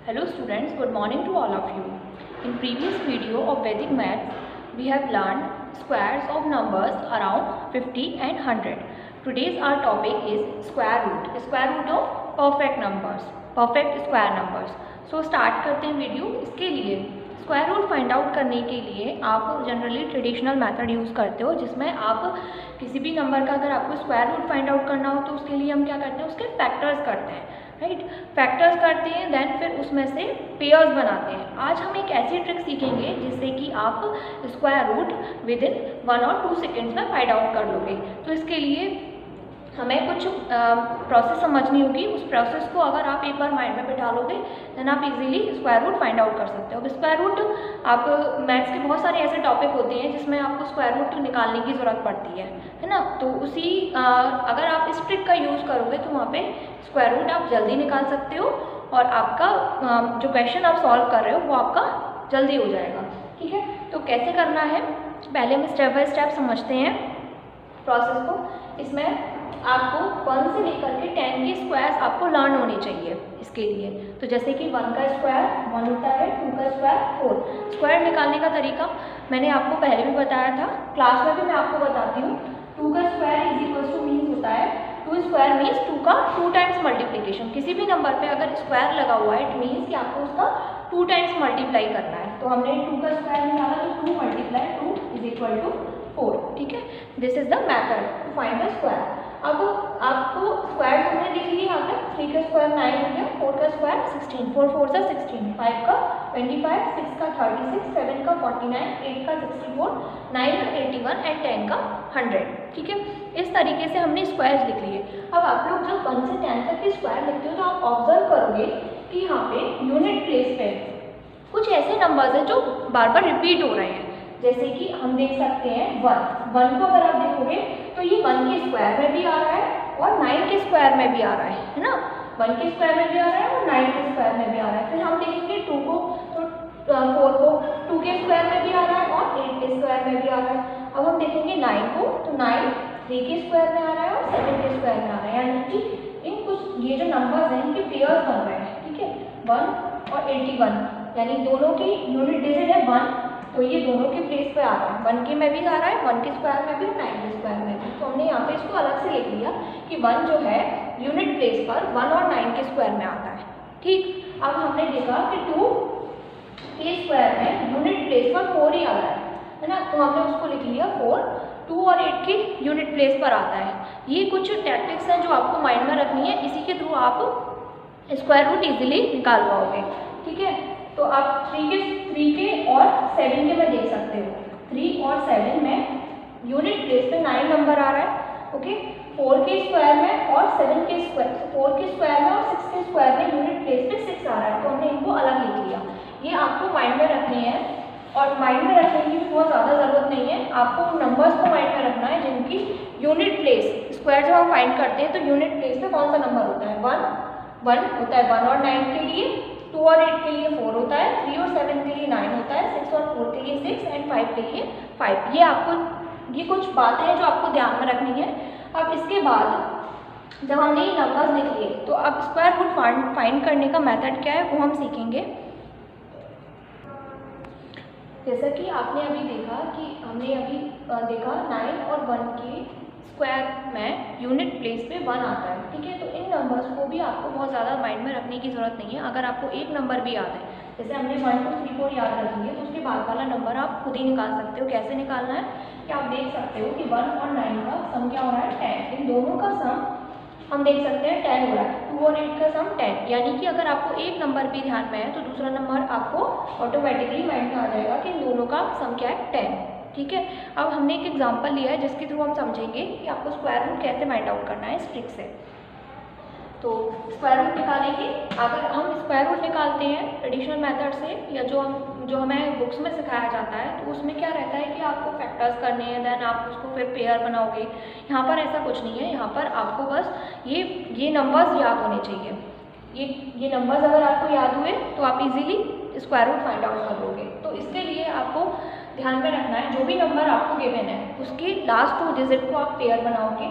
Hello students, good morning to all of you. In previous video of Vedic Maths, we have learned squares of numbers around 50 and 100. Today's our topic is square root of perfect numbers, perfect square numbers. So start करते हैं video. इसके लिए square root find out करने के लिए आप generally traditional method use करते हो, जिसमें आप किसी भी नंबर का अगर आपको स्क्वायर रूट फाइंड आउट करना हो तो उसके लिए हम क्या करते हैं, उसके फैक्टर्स करते हैं, राइट. फैक्टर्स करते हैं, देन फिर उसमें से पेयर्स बनाते हैं. आज हम एक ऐसी ट्रिक सीखेंगे जिससे कि आप स्क्वायर रूट विद इन 1 और 2 सेकेंड्स में फाइंड आउट कर लोगे. तो इसके लिए हमें कुछ प्रोसेस समझनी होगी. उस प्रोसेस को अगर आप एक बार माइंड में बिठा लोगे देन आप easily square root find out कर सकते हो. अब स्क्वायर रूट आप मैथ्स के बहुत सारे ऐसे टॉपिक होते हैं जिसमें आपको स्क्वायर रूट निकालने की ज़रूरत पड़ती है ना. तो उसी अगर आप इस ट्रिक का यूज़ करोगे तो वहाँ पे स्क्वायर रूट आप जल्दी निकाल सकते हो और आपका जो क्वेश्चन आप सॉल्व कर रहे हो वो आपका जल्दी हो जाएगा. ठीक है, तो कैसे करना है पहले हम स्टेप बाय स्टेप समझते हैं प्रोसेस को. इसमें आपको 1 से लेकर के 10 के स्क्वायर्स आपको लर्न होने चाहिए इसके लिए. तो जैसे कि 1 का स्क्वायर 1 होता है, 2 का स्क्वायर 4. स्क्वायर निकालने का तरीका मैंने आपको पहले भी बताया था, क्लास में भी मैं आपको बताती हूँ. 2 का square is equal two means होता है 2 स्क्वायर मीन्स 2 का 2 टाइम्स मल्टीप्लीकेशन. किसी भी नंबर पे अगर स्क्वायर लगा हुआ है इट मीन्स कि आपको उसका 2 टाइम्स मल्टीप्लाई करना है. तो हमने 2 का स्क्वायर निकाला तो 2 मल्टीप्लाई 2 इज इक्वल टू 4. ठीक है, this is the method to find the square. अब आपको स्क्वायर हमने देख लिया यहाँ पे. 3 का स्क्वायर 9 हो गया, 4 का स्क्वायर 16, 4 4 सा 16, 5 का 25, 6 का 36, 7 का 49, 8 का 64, 9 का 81 एंड 10 का 100. ठीक है, इस तरीके से हमने स्क्वायर्स लिख लिए. अब आप लोग जब 1 से 10 तक के स्क्वायर लिखते हो तो आप ऑब्जर्व करोगे कि यहाँ पे यूनिट प्लेस पे कुछ ऐसे नंबर्स हैं जो बार बार रिपीट हो रहे हैं. जैसे कि हम देख सकते हैं 1 को अगर आप देखोगे तो ये 1 के स्क्वायर में भी आ रहा है और 9 के स्क्वायर में भी आ रहा है ना. 1 के स्क्वायर में भी आ रहा है और 9 के स्क्वायर में भी आ रहा है. फिर हम देखेंगे 2 को तो 4 को 2 के स्क्वायर में भी आ रहा है और 8 के स्क्वायर में भी आ रहा है. अब हम देखेंगे 9 को तो 9 3 के स्क्वायर में आ रहा है और 7 के स्क्वायर में आ रहा है. यानी कि इन कुछ ये जो नंबर्स हैं इनके पेयर्स बन रहे हैं. ठीक है, 1 और 81 यानी दोनों की यूनिट डिजिट है 1, तो ये दोनों के प्लेस पे आ रहा है. 1 के में भी आ रहा है, 1 के स्क्वायर में भी, 9 के स्क्वायर में भी. तो हमने यहाँ पे इसको अलग से लिख लिया कि 1 जो है यूनिट प्लेस पर 1 और 9 के स्क्वायर में आता है. ठीक, अब हमने देखा कि 2 के स्क्वायर में यूनिट प्लेस पर 4 ही आ रहा है ना. तो हमने उसको लिख लिया 4. 2 और 8 के यूनिट प्लेस पर आता है. ये कुछ टैक्टिक्स हैं जो आपको माइंड में रखनी है, इसी के थ्रू आप स्क्वायर रूट ईजिली निकाल पाओगे. ठीक है, तो आप 3 के और 7 के में देख सकते हो. 3 और 7 में यूनिट प्लेस पे 9 नंबर आ रहा है. ओके, 4 के स्क्वायर में और 7 के स्क्वायर, 4 के स्क्वायर में और 6 के स्क्वायर में यूनिट प्लेस पे 6 आ रहा है. तो हमने इनको अलग लिख लिया. ये आपको माइंड में रखने हैं और माइंड में रखने की भी बहुत ज़्यादा ज़रूरत नहीं है. आपको नंबर्स को माइंड में रखना है जिनकी यूनिट प्लेस, स्क्वायर जब हम फाइंड करते हैं तो यूनिट प्लेस पे कौन सा नंबर होता है. 1 होता है. 1 और 9 के लिए, 2 और 8 के लिए 4 होता है, 3 और 7 के लिए 9 होता है, 6 और 4 के लिए 6 एंड 5 के लिए 5. ये आपको ये कुछ बातें हैं जो आपको ध्यान में रखनी है. अब इसके बाद जब हमने ये नंबर्स लिख लिए तो अब स्क्वायर रूट फाइंड करने का मेथड क्या है वो हम सीखेंगे. जैसा कि आपने अभी देखा कि हमने अभी देखा 9 और 1 के स्क्वायर में यूनिट प्लेस पे 1 आता है. ठीक है, तो इन नंबर्स को भी आपको बहुत ज़्यादा माइंड में रखने की ज़रूरत नहीं है. अगर आपको एक नंबर भी याद है, जैसे हमने 1 2 3 4 याद रख लिया, तो उसके बाद वाला नंबर आप खुद ही निकाल सकते हो. कैसे निकालना है कि आप देख सकते हो कि 1 और 9 का सम क्या हो रहा है 10. इन दोनों का सम हम देख सकते हैं 10 हो रहा है. 2 और 8 का सम 10. यानी कि अगर आपको एक नंबर भी ध्यान में है तो दूसरा नंबर आपको ऑटोमेटिकली माइंड में आ जाएगा कि इन दोनों का सम क्या है 10. ठीक है, अब हमने एक एग्जांपल लिया है जिसके थ्रू हम समझेंगे कि आपको स्क्वायर रूट कैसे फाइंड आउट करना है इस ट्रिक से. तो स्क्वायर रूट निकालेंगे. अगर हम स्क्वायर रूट निकालते हैं ट्रेडिशनल मेथड से या जो हमें बुक्स में सिखाया जाता है तो उसमें क्या रहता है कि आपको फैक्टर्स करने हैं, देन आप उसको फिर पेयर बनाओगे. यहाँ पर ऐसा कुछ नहीं है. यहाँ पर आपको बस ये नंबर्स याद होने चाहिए. ये नंबर्स अगर आपको याद हुए तो आप easily square root find out कर लोगे. तो इसके लिए आपको ध्यान में रखना है जो भी नंबर आपको गिवन है उसके लास्ट 2 डिजिट को आप पेयर बनाओगे.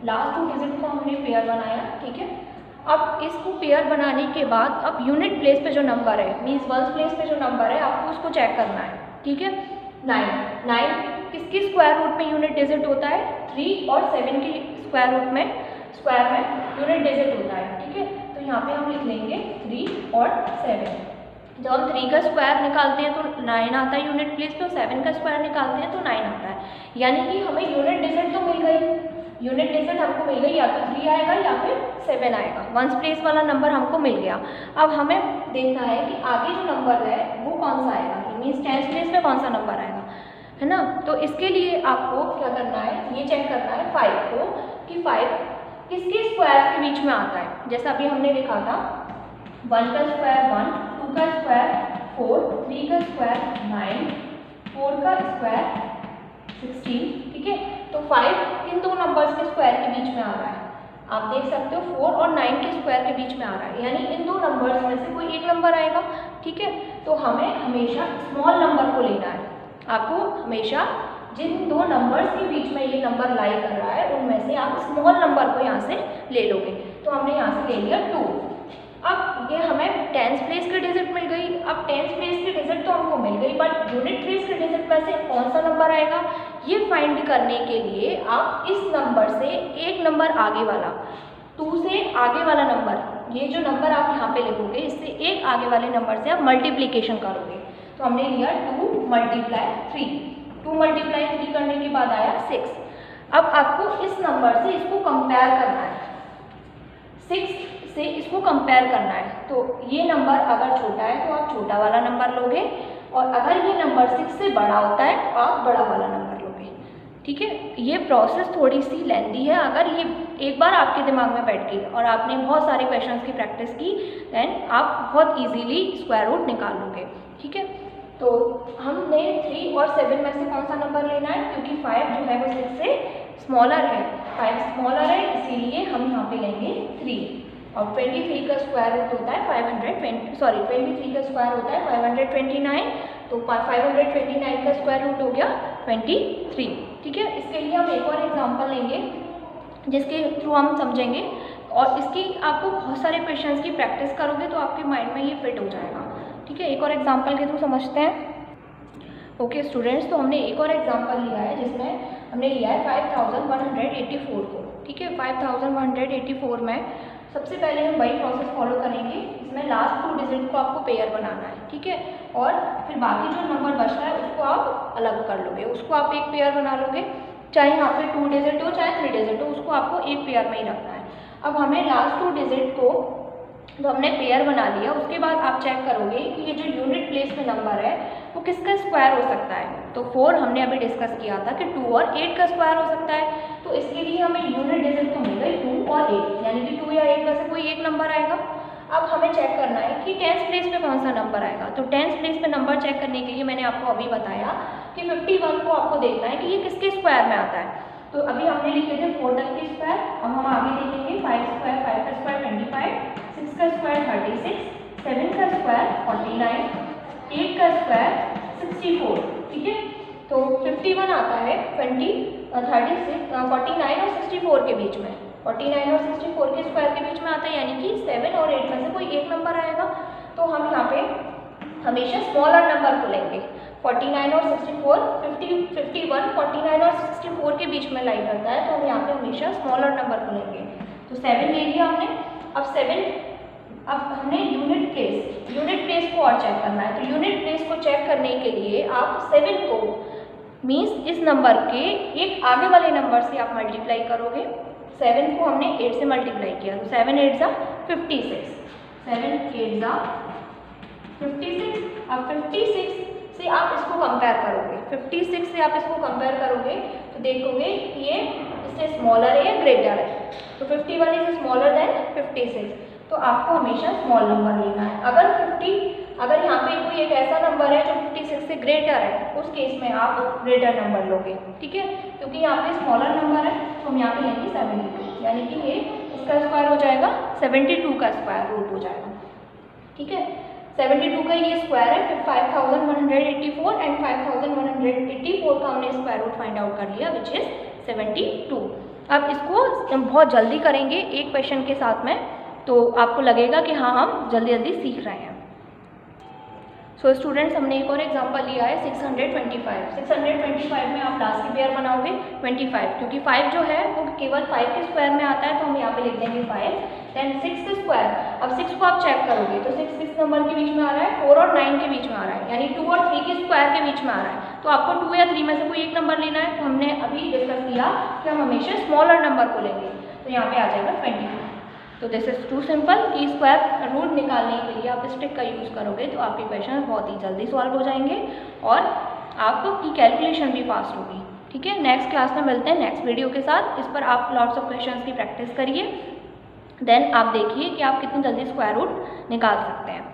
लास्ट 2 डिजिट को हमने पेयर बनाया. ठीक है, अब इसको पेयर बनाने के बाद अब यूनिट प्लेस पे जो नंबर है, मीन्स वंस प्लेस पे जो नंबर है, आपको उसको चेक करना है, ठीक है। 9 किसकी स्क्वायर रूट में यूनिट डिजिट होता है? 3 और 7 की स्क्वायर रूट में यूनिट डिजिट होता है, ठीक है। तो यहाँ पे हम लिख लेंगे 3 और 7। जब हम 3 का स्क्वायर निकालते हैं तो 9 आता है यूनिट प्लेस पे, और 7 का स्क्वायर निकालते हैं तो 9 आता है। यानी कि हमें यूनिट डिजिट तो मिल गई, यूनिट डिजिट हमको मिल गई, या तो 3 आएगा या फिर 7 आएगा। वंस प्लेस वाला नंबर हमको मिल गया। अब हमें देखना है कि आगे जो नंबर है वो कौन सा आएगा, मीन्स टेंस प्लेस में कौन सा नंबर आएगा, है ना। तो इसके लिए आपको क्या करना है, ये चेक करना है 5 को कि 5 किसके स्क्वायर के बीच में आता है। जैसा अभी हमने लिखा था 1 का स्क्वायर 1, 2 का स्क्वायर 4, 3 का स्क्वायर 9, 4 का स्क्वायर 16, ठीक है। तो 5 इन दो नंबर्स के स्क्वायर के बीच में आ रहा है। आप देख सकते हो 4 और 9 के स्क्वायर के बीच में आ रहा है, यानी इन दो नंबर्स में से कोई एक नंबर आएगा, ठीक है। तो हमें हमेशा स्मॉल नंबर को लेना है। आपको हमेशा जिन दो नंबर्स के बीच में ये नंबर लाई कर रहा है उनमें से आप स्मॉल नंबर को यहाँ से ले लोगे। तो हमने यहाँ से ले लिया 2। अब ये हमें टेंस प्लेस की डिजिट मिल गई। अब टेंस प्लेस की डिजिट तो हमको मिल गई, बट यूनिट प्लेस की डिजिट में से कौन सा नंबर आएगा ये फाइंड करने के लिए आप इस नंबर से एक नंबर आगे वाला, 2 से आगे वाला नंबर, ये जो नंबर आप यहाँ पे लिखोगे इससे एक आगे वाले नंबर से आप मल्टीप्लीकेशन करोगे। तो हमने लिया 2 मल्टीप्लाई 3, 2 मल्टीप्लाई 3 करने के बाद आया 6। अब आपको इस नंबर से इसको कंपेयर करना है, 6 से इसको कंपेयर करना है। तो ये नंबर अगर छोटा है तो आप छोटा वाला नंबर लोगे, और अगर ये नंबर 6 से बड़ा होता है तो आप बड़ा वाला नंबर लोगे, ठीक है। ये प्रोसेस थोड़ी सी लेंथी है। अगर ये एक बार आपके दिमाग में बैठ गई और आपने बहुत सारे क्वेश्चंस की प्रैक्टिस की, देन आप बहुत इजीली स्क्वायर रूट निकाल लोगे, ठीक है। तो हमने 3 और 7 में से कौन सा नंबर लेना है, क्योंकि 5 जो है वो 6 से स्मॉलर है, 5 स्मॉलर है, इसीलिए हम यहाँ पे लेंगे 3। और 23 का स्क्वायर रूट होता है 23 का स्क्वायर होता है 529, तो 529 का स्क्वायर रूट हो गया 23, ठीक है। इसके लिए हम एक और एग्जांपल लेंगे जिसके थ्रू हम समझेंगे, और इसकी आपको बहुत सारे क्वेश्चंस की प्रैक्टिस करोगे तो आपके माइंड में ये फिट हो जाएगा, ठीक है। एक और एग्जांपल के थ्रू समझते हैं। ओके स्टूडेंट्स, तो हमने एक और एग्जांपल लिया है जिसमें हमने लिया है 5184 को, ठीक है। 5184 में सबसे पहले हम वही प्रोसेस फॉलो करेंगे, इसमें लास्ट 2 डिजिट को आपको पेयर बनाना है, ठीक है। और फिर बाकी जो नंबर बचता है उसको आप अलग कर लोगे, उसको आप एक पेयर बना लोगे, चाहे यहाँ पे 2 डिजिट हो चाहे 3 डिजिट हो, उसको आपको एक पेयर में ही रखना है। अब हमें लास्ट 2 डिजिट को तो हमने पेयर बना लिया, उसके बाद आप चेक करोगे कि ये जो यूनिट प्लेस में नंबर है वो किसका स्क्वायर हो सकता है। तो 4 हमने अभी डिस्कस किया था कि 2 और 8 का स्क्वायर हो सकता है। तो इसके लिए हमें यूनिट डिजिट तो मिल गई 2 और 8, यानी कि 2 या 8 में से कोई एक नंबर आएगा। अब हमें चेक करना है कि टेंस प्लेस पे कौन सा नंबर आएगा। तो टेंस प्लेस पे नंबर चेक करने के लिए मैंने आपको अभी बताया कि 51 को आपको देखना है कि ये किसके स्क्वायर में आता है। तो अभी हमने लिखे थे 4 तक के स्क्वायर, अब हम आगे देखेंगे 5 स्क्वायर, 5 का स्क्वायर 25, 6 का स्क्वायर 36, 7 का स्क्वायर 49, 8 का स्क्वायर 64, ठीक है। तो 51 आता है 36, 49 और 64 के बीच में, 49 और 64 के स्क्वायर के बीच में आता है, यानी कि 7 और 8 में से कोई एक नंबर आएगा। तो हम यहाँ पे हमेशा स्मॉलर नंबर को लेंगे। 49 और 64, 51 49 और 64 के बीच में लाई करता है, तो हम यहाँ पे हमेशा स्मॉलर नंबर को लेंगे। तो 7 ले लिया हमने। अब हमने यूनिट प्लेस को और चेक करना है। तो यूनिट प्लेस को चेक करने के लिए आप 7 को मीन्स इस नंबर के एक आगे वाले नंबर से आप मल्टीप्लाई करोगे। 7 को हमने 8 से मल्टीप्लाई किया, तो 7 8 जा 56, 7 8 जा 56। अब 56 से आप इसको कंपेयर करोगे, 56 से आप इसको कंपेयर करोगे तो देखोगे कि ये इससे स्मॉलर है या ग्रेटर है। तो 51 इज स्मॉलर देन 56, तो आपको हमेशा स्मॉल नंबर लेना है। अगर यहाँ पे कोई एक ऐसा नंबर है जो 56 से ग्रेटर है, उस केस में आप ग्रेटर नंबर लोगे, ठीक है। क्योंकि यहाँ पे स्मॉलर नंबर है तो हम यहाँ पे लेंगे 72, यानी कि ये इसका स्क्वायर हो जाएगा 72 का स्क्वायर रूट हो जाएगा, ठीक है। 72 का ये स्क्वायर है, फिर 5184 एंड 5184 का हमने स्क्वायर रूट फाइंड आउट कर लिया, विच इज 72। अब इसको हम बहुत जल्दी करेंगे एक क्वेश्चन के साथ में। तो आपको लगेगा कि हाँ हम जल्दी जल्दी सीख रहे हैं। सो स्टूडेंट्स, हमने एक और एग्जांपल लिया है 625। 625 में आप लास्ट की पेयर बनाओगे 25, क्योंकि 5 जो है वो केवल 5 के स्क्वायर में आता है, तो हम यहाँ पे लिख देंगे 5। देन 6 के स्क्वायर, अब 6 को आप चेक करोगे तो 6 किस नंबर के बीच में आ रहा है, 4 और 9 के बीच में आ रहा है, यानी 2 और 3 के स्क्वायर के बीच में आ रहा है। तो आपको 2 या 3 में से कोई एक नंबर लेना है। तो हमने अभी डिस्कस किया कि हम हमेशा स्मॉलर नंबर को लेंगे, तो यहाँ पे आ जाएगा 25। तो दिस इज टू सिंपल कि स्क्वायर रूट निकालने के लिए आप इस ट्रिक का यूज़ करोगे तो आपके क्वेश्चन बहुत ही जल्दी सॉल्व हो जाएंगे और आपकी कैलकुलेशन भी फास्ट होगी। ठीक है, नेक्स्ट क्लास में मिलते हैं नेक्स्ट वीडियो के साथ। इस पर आप लॉट्स ऑफ क्वेश्चंस की प्रैक्टिस करिए, देन आप देखिए कि आप कितनी जल्दी स्क्वायर रूट निकाल सकते हैं।